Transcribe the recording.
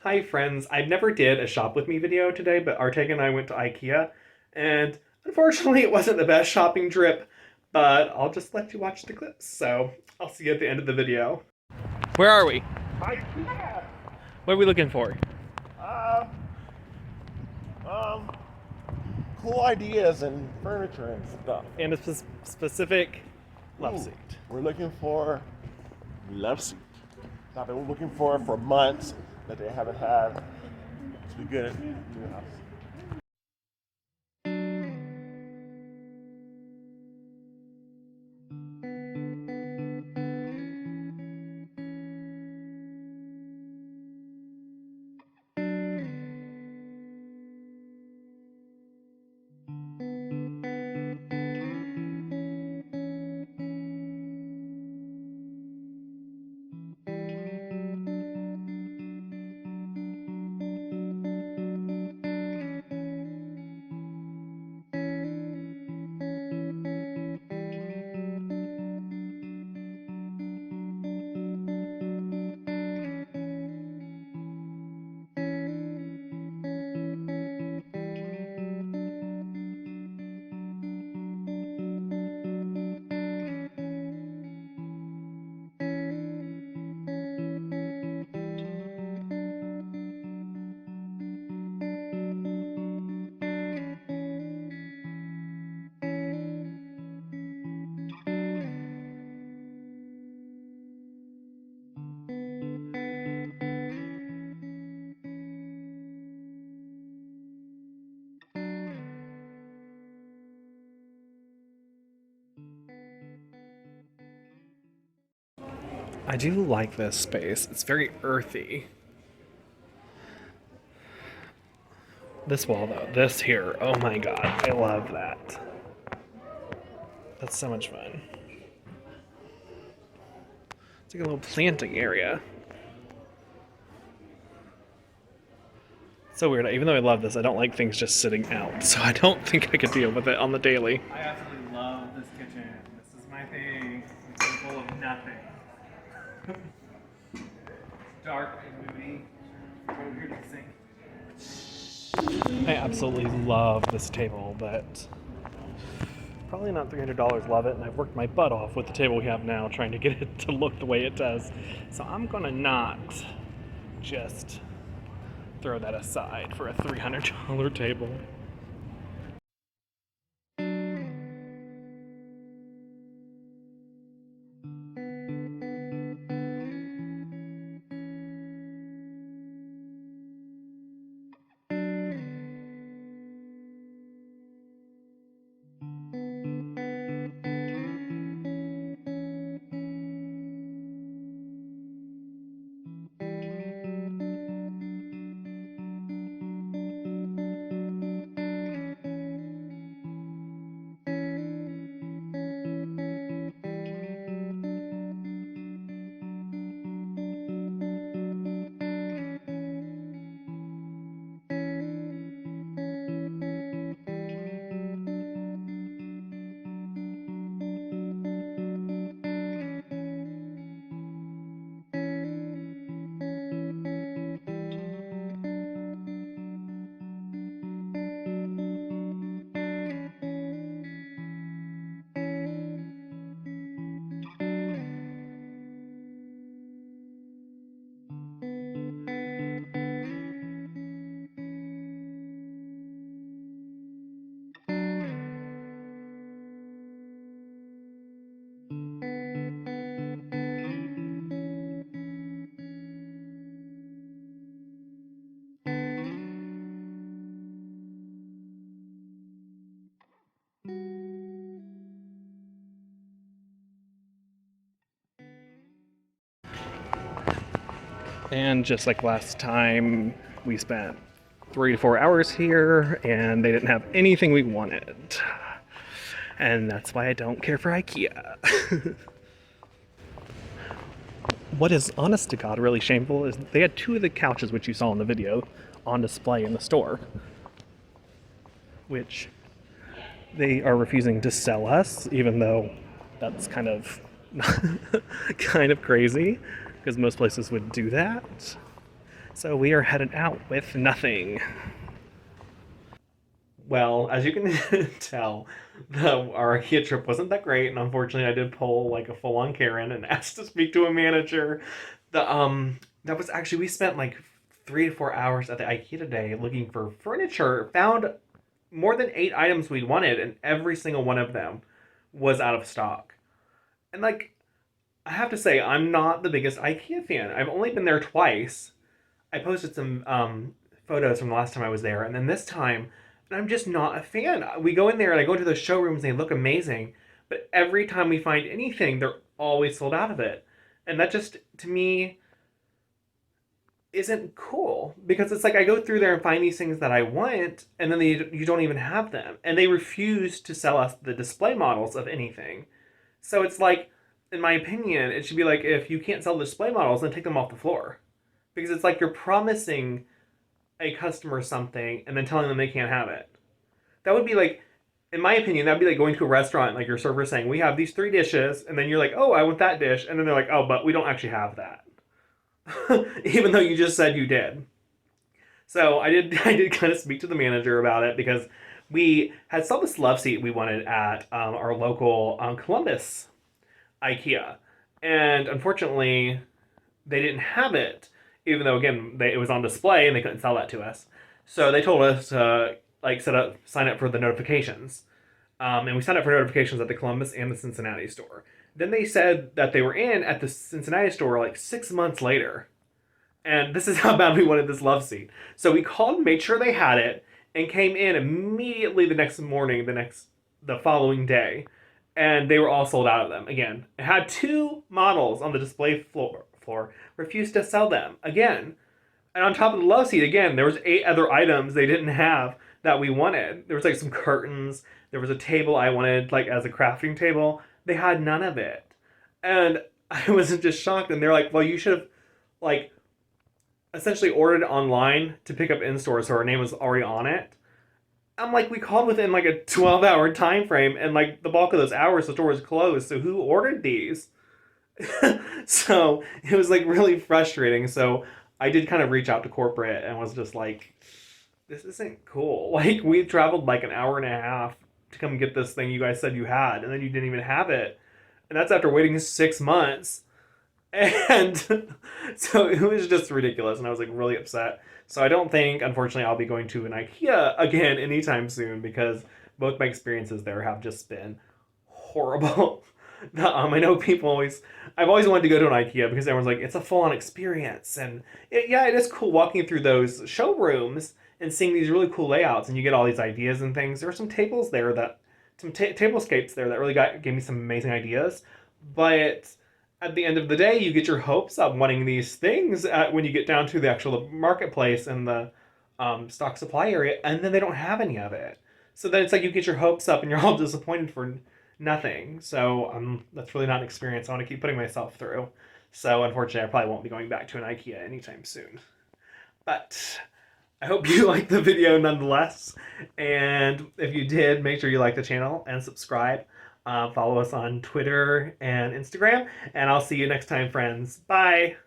Hi friends, I never did a shop with me video today, but Arteg and I went to Ikea, and unfortunately it wasn't the best shopping trip, but I'll just let you watch the clips, so I'll see you at the end of the video. Where are we? IKEA. What are we looking for? Um, um, cool ideas and furniture and stuff. And a specific love Ooh, seat. We're looking for love seat. I've been looking for months that they haven't had to be good at new house. I do like this space. It's very earthy. This wall though, this here, oh my god, I love that. That's so much fun. It's like a little planting area. So weird. Even though I love this, I don't like things just sitting out. So I don't think I could deal with it on the daily. I absolutely love this kitchen. This is my thing. It's full of nothing. Dark and moody. Over here to the sink. I absolutely love this table, but probably not $300. Love it, and I've worked my butt off with the table we have now, trying to get it to look the way it does. So I'm gonna not just throw that aside for a $300 table. And just like last time, we spent 3 to 4 hours here, and they didn't have anything we wanted. And that's why I don't care for Ikea. What is, honest to God, really shameful is they had 2 of the couches, which you saw in the video, on display in the store, which they are refusing to sell us, even though that's kind of kind of crazy, because most places would do that. So we are headed out with nothing. Well, as you can tell, our IKEA trip wasn't that great, and unfortunately, I did pull like a full-on Karen and asked to speak to a manager. That was actually, we spent like 3 to 4 hours at the IKEA today looking for furniture. Found more than 8 items we wanted, and every single one of them was out of stock. And like, I have to say, I'm not the biggest IKEA fan. I've only been there twice. I posted some photos from the last time I was there, and then this time, and I'm just not a fan. We go in there and I go into those showrooms and they look amazing, but every time we find anything, they're always sold out of it, and that just to me isn't cool because it's like I go through there and find these things that I want, and then you don't even have them, and they refuse to sell us the display models of anything. So it's like, in my opinion, it should be like if you can't sell the display models, then take them off the floor, because it's like you're promising a customer something and then telling them they can't have it. That would be like, in my opinion, that'd be like going to a restaurant, like your server saying, "We have these 3 dishes," and then you're like, "Oh, I want that dish," and then they're like, "Oh, but we don't actually have that," even though you just said you did. So I did kind of speak to the manager about it because we had saw this love seat we wanted at our local Columbus IKEA, and unfortunately, they didn't have it. Even though again, it was on display and they couldn't sell that to us, so they told us to like sign up for the notifications, and we signed up for notifications at the Columbus and the Cincinnati store. Then they said that they were in at the Cincinnati store like 6 months later. And this is how bad we wanted this love seat. So we called, made sure they had it, and came in immediately the next morning, the following day, and they were all sold out of them again. It had 2 models on the display floor, refused to sell them again. And on top of the love seat, again, there was 8 other items they didn't have that we wanted. There was like some curtains. There was a table I wanted like as a crafting table. They had none of it. And I was just shocked. And they're like, well, you should have like essentially ordered online to pick up in store, so our name was already on it. I'm like, we called within like a 12-hour time frame, and like the bulk of those hours the store was closed. So who ordered these? So it was like really frustrating. So I did kind of reach out to corporate and was just like, this isn't cool. Like, we traveled like an hour and a half to come get this thing you guys said you had, and then you didn't even have it. And that's after waiting 6 months. And so it was just ridiculous, and I was like really upset. So I don't think, unfortunately, I'll be going to an IKEA again anytime soon because both my experiences there have just been horrible. I know I've always wanted to go to an IKEA because everyone's like, it's a full-on experience, and yeah, it is cool walking through those showrooms and seeing these really cool layouts, and you get all these ideas and things. There are some tables there some tablescapes there that really gave me some amazing ideas, but at the end of the day, you get your hopes up wanting these things when you get down to the actual marketplace and the stock supply area, and then they don't have any of it. So then it's like you get your hopes up and you're all disappointed for nothing. So that's really not an experience I want to keep putting myself through. So unfortunately, I probably won't be going back to an IKEA anytime soon. But I hope you liked the video nonetheless. And if you did, make sure you like the channel and subscribe. Follow us on Twitter and Instagram. And I'll see you next time, friends. Bye!